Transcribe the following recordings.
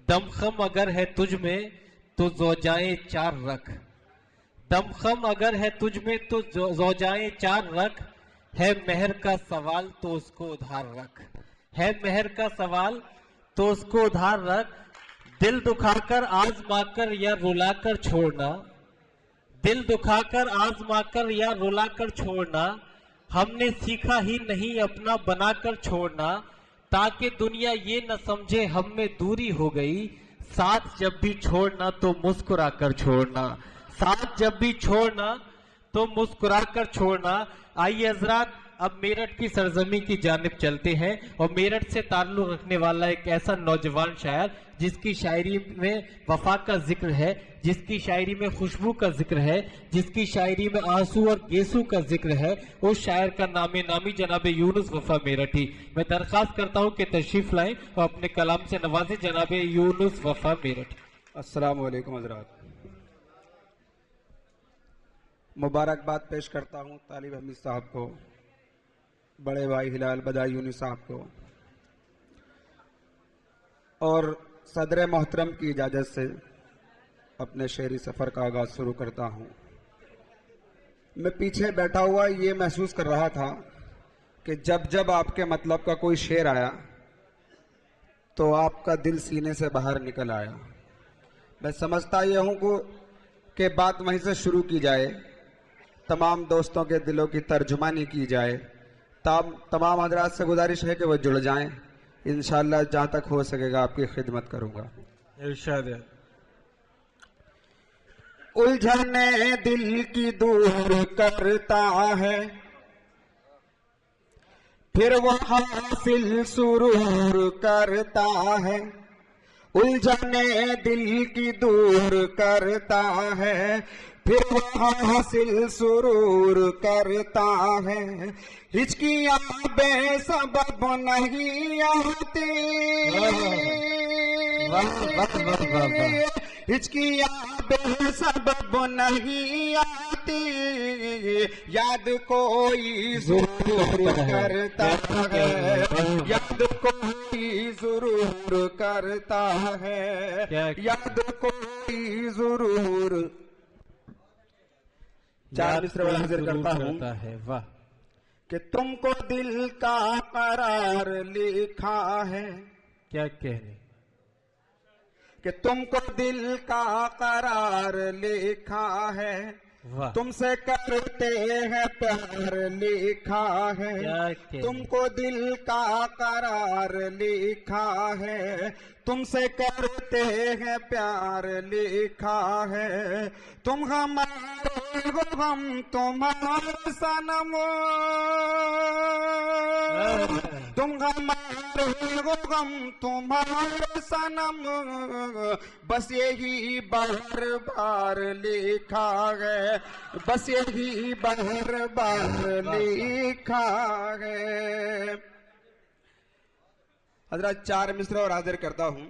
दमखम अगर है तुझ में तो ज़ौजाएं चार रख, दमखम अगर है तुझ में तो ज़ौजाएं चार रख, है मेहर का सवाल तो उसको उधार रख, है मेहर का सवाल तो उसको उधार रख। दिल दुखाकर आजमाकर या रुलाकर छोड़ना, दिल दुखाकर आजमाकर या रुलाकर छोड़ना, हमने सीखा ही नहीं अपना बनाकर छोड़ना, ताकि दुनिया ये न समझे हम में दूरी हो गई, साथ जब भी छोड़ना तो मुस्कुरा कर छोड़ना, साथ जब भी छोड़ना तो मुस्कुरा कर छोड़ना। आइए हजरात अब मेरठ की सरजमी की जानिब चलते हैं और मेरठ से ताल्लुक रखने वाला एक ऐसा नौजवान शायर जिसकी शायरी में वफा का जिक्र है, जिसकी शायरी में खुशबू का जिक्र है, जिसकी शायरी में आंसू और गेसू का जिक्र है, उस शायर का नाम नामी जनाब यूनुस वफा मेरठी। मैं दरख्वास्त करता हूं कि तशरीफ लाएं और अपने कलाम से नवाजे जनाब यूनुस वफा मेरठी। अस्सलाम वालेकुम हजरात, मुबारकबाद पेश करता हूँ तालिब हमीद साहब को, बड़े भाई हिलाल बदाई यूनुस साहब को, और सदर मोहतरम की इजाज़त से अपने शेरी सफ़र का आगाज़ शुरू करता हूँ। मैं पीछे बैठा हुआ ये महसूस कर रहा था कि जब जब आपके मतलब का कोई शेर आया तो आपका दिल सीने से बाहर निकल आया। मैं समझता ये हूँ कि बात वहीं से शुरू की जाए, तमाम दोस्तों के दिलों की तर्जुमानी की जाए, तमाम हजरात से गुजारिश है कि वो जुड़ जाएं। इंशाअल्लाह जहाँ तक हो सकेगा आपकी खिदमत करूँगा। इरशाद है। उलझने दिल की दूर करता है, फिर वो हासिल सुरूर करता है, उलझने दिल की दूर करता है, फिर वो हासिल सुरूर करता है। हिचकियां बेसबब नहीं आती, हिचकियां बेसबब नहीं आती, याद कोई जरूर करता है, याद कोई जरूर करता है, याद कोई जरूर। चार मिसरे हाजिर करता हूँ। वाह, कि तुमको दिल का करार लिखा है, क्या कहने, कि तुमको दिल का करार लिखा है, तुमसे करते हैं प्यार लिखा है, तुमको दिल का करार लिखा है, तुमसे करते हैं प्यार लिखा है, तुम हमारे हो हम तुम्हारे सनम, तुम हमारे हो हम तुम्हारे सनम, बस यही बार बार लिखा है, बस यही बार बार लिखा है। हजरत चार मिसरे और हाजिर करता हूं।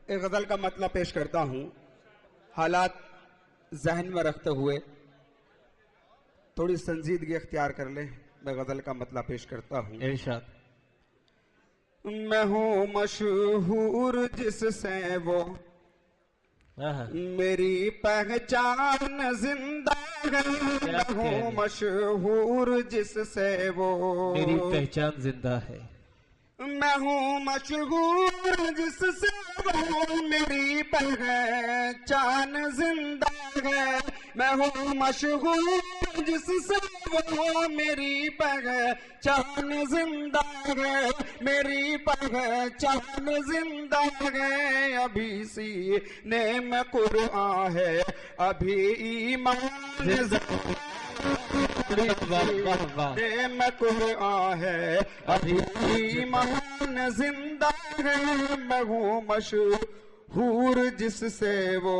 एक गजल का मतलब पेश करता हूं, हालात जहन में रखते हुए थोड़ी संजीदगी इख्तियार कर ले। मैं गजल का मतलब पेश करता हूं। इरशाद। मैं हूं मशहूर जिससे वो मेरी पहचान जिंदा है, मैं हूं मशहूर जिससे वो मेरी पहचान जिंदा है, मैं हूं मशहूर जिससे वो मेरी पहचान जिंदा है, मैं हूं मशहूर जिससे वो मेरी पहचान जिंदा है, मेरी पहचान जिंदा है। अभी सीने में कुरान है, अभी ईमान में कुरान है, अभी ईमान जिंदा है, मैं हूँ मशहूर जिससे वो।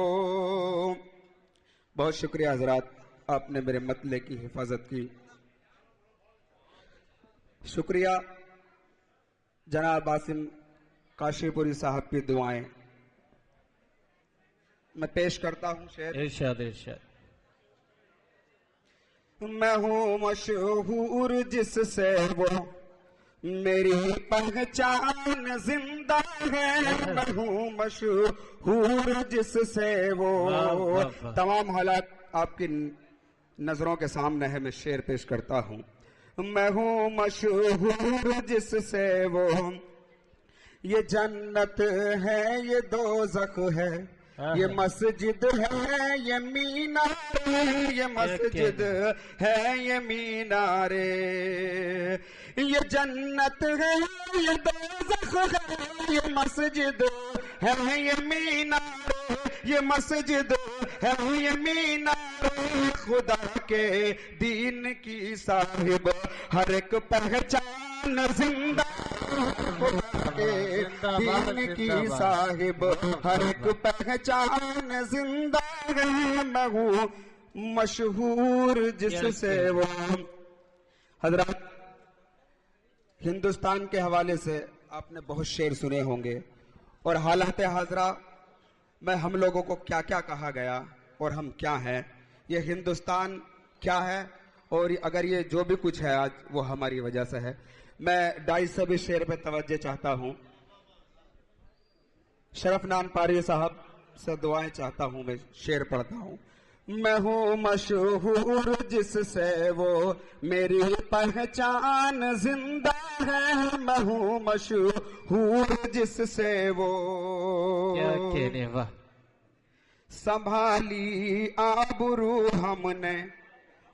बहुत शुक्रिया हजरात, आपने मेरे मतले की हिफाजत की। शुक्रिया जनाब आसिम काशीपुरी साहब की दुआएं। मैं पेश करता हूँ शेर। इरशाद इरशाद। मैं हूँ मशहूर जिससे वो میری پہچان زندہ ہے، میں ہوں مشہور جس سے وہ تمام حالات آپ کی نظروں کے سامنے ہے، میں شعر پیش کرتا ہوں۔ میں ہوں مشہور جس سے وہ، یہ جنت ہے یہ دوزخ ہے، یہ مسجد ہے یہ مینار، یہ مسجد ہے یہ مینار، یہ جنت ہے یہ دوزخ ہے، یہ مسجد ہے یہ مینار، یہ مسجد ہے یہ مینار، خدا کے دین کی صاحب ہر ایک پہچان زندہ، خدا کے دین کی صاحب ہر ایک پہچان زندہ ہے، میں ہوں مشہور جس سے وہ۔ حضرات، ہندوستان کے حوالے سے آپ نے بہت شعر سنے ہوں گے، اور حالات حاضرہ میں ہم لوگوں کو کیا کیا کہا گیا اور ہم کیا ہیں، یہ ہندوستان کیا ہے، اور اگر یہ جو بھی کچھ ہے آج وہ ہماری وجہ سے ہے۔ میں ڈائی سے بھی شعر پہ توجہ چاہتا ہوں، شرف نان پاری صاحب سے دعائیں چاہتا ہوں، میں شعر پڑھتا ہوں۔ میں ہوں مشہور جس سے وہ، میری پہچان زندہ ہے، میں ہوں مشہور جس سے وہ، کیا کہنے، واہ، سنبھالی آبرو ہم نے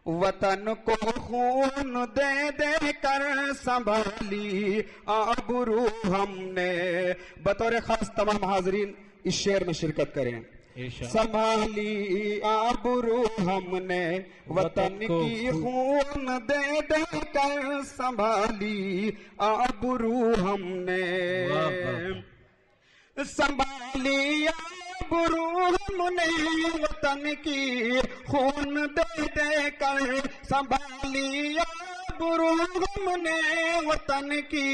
وطن کو خون دے دے کر، سنبھالی آبرو ہم نے، بطور خاص تمام حاضرین اس شعر میں شرکت کریں۔ سنبھالی آبرو ہم نے وطن کی خون دے دے کر، سنبھالی آبرو ہم نے، سنبھالی آبرو ہم نے وطن کی خون دے دے کر، سنبھالی آبرو ہم نے وطن کی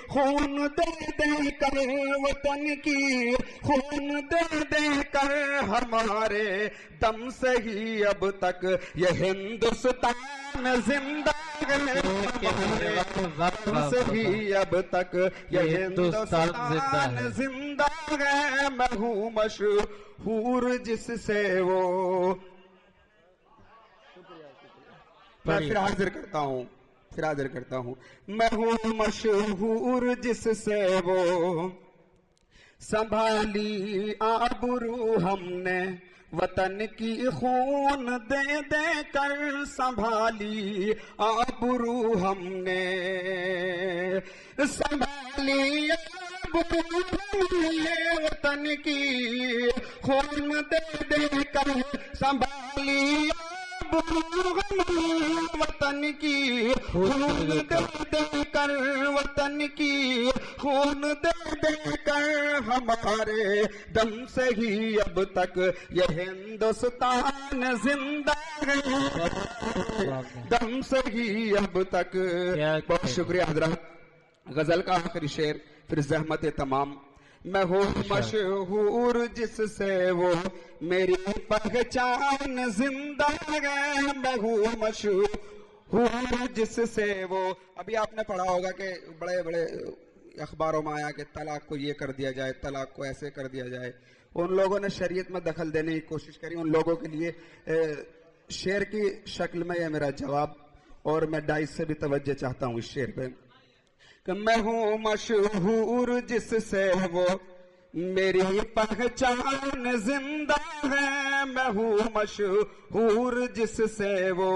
خون دے دے کر، وطن کی خون دے دے کر، ہمارے دم سے ہی اب تک یہ ہندوستان زندہ ہے، ہمارے دم سے ہی اب تک یہ ہندوستان زندہ ہے، میں ہوں مشہور جس سے وہ۔ میں پھر حاضر کرتا ہوں، میں ہوں مشہور جس سے وہ، سنبھالی آبرو ہم نے وطن کی خون دے دے کر، سنبھالی آبرو ہم نے، سنبھالی آبرو ہم نے وطن کی خون دے دے کر، سنبھالی وطن کی خون دے دے کر، وطن کی خون دے دے کر، ہمارے دم سے ہی اب تک یہ ہندوستان زندہ ہے، دم سے ہی اب تک۔ بہت شکریہ حضرات۔ غزل کا آخری شعر، پھر زحمت تمام۔ میں ہوں مشہور جس سے وہ، میری پہچان زندہ ہے، میں ہوں مشہور جس سے وہ۔ ابھی آپ نے پڑھا ہوگا کہ بڑے بڑے اخباروں میں آیا کہ طلاق کو یہ کر دیا جائے، طلاق کو ایسے کر دیا جائے، ان لوگوں نے شریعت میں دخل دینے کی کوشش کری، ان لوگوں کے لیے شعر کی شکل میں یہ میرا جواب، اور میں ڈائس سے بھی توجہ چاہتا ہوں اس شعر پہ کہ میں ہوں مشہور جس سے وہ، میری پہچان زندہ ہے، میں ہوں مشہور جس سے وہ۔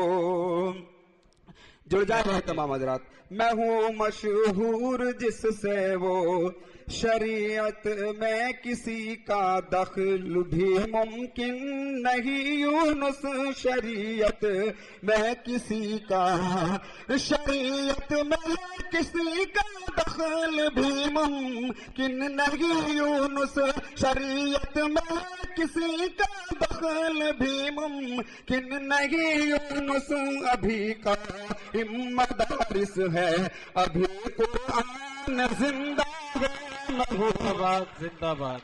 جڑ جائے گا تمام حضرات۔ میں ہوں مشہور جس سے وہ، شریعت میں کسی کا دخل بھی ممکن نہیں، یونس شریعت میں کسی کا، شریعت میں کسی کا دخل بھی ممکن نہیں، یونس شریعت میں کسی کا دخل بھی ممکن نہیں، یونس ابھی قائم مدارس ہے، ابھی قرآن زندہ ہے، زندہ باد، زندہ باد۔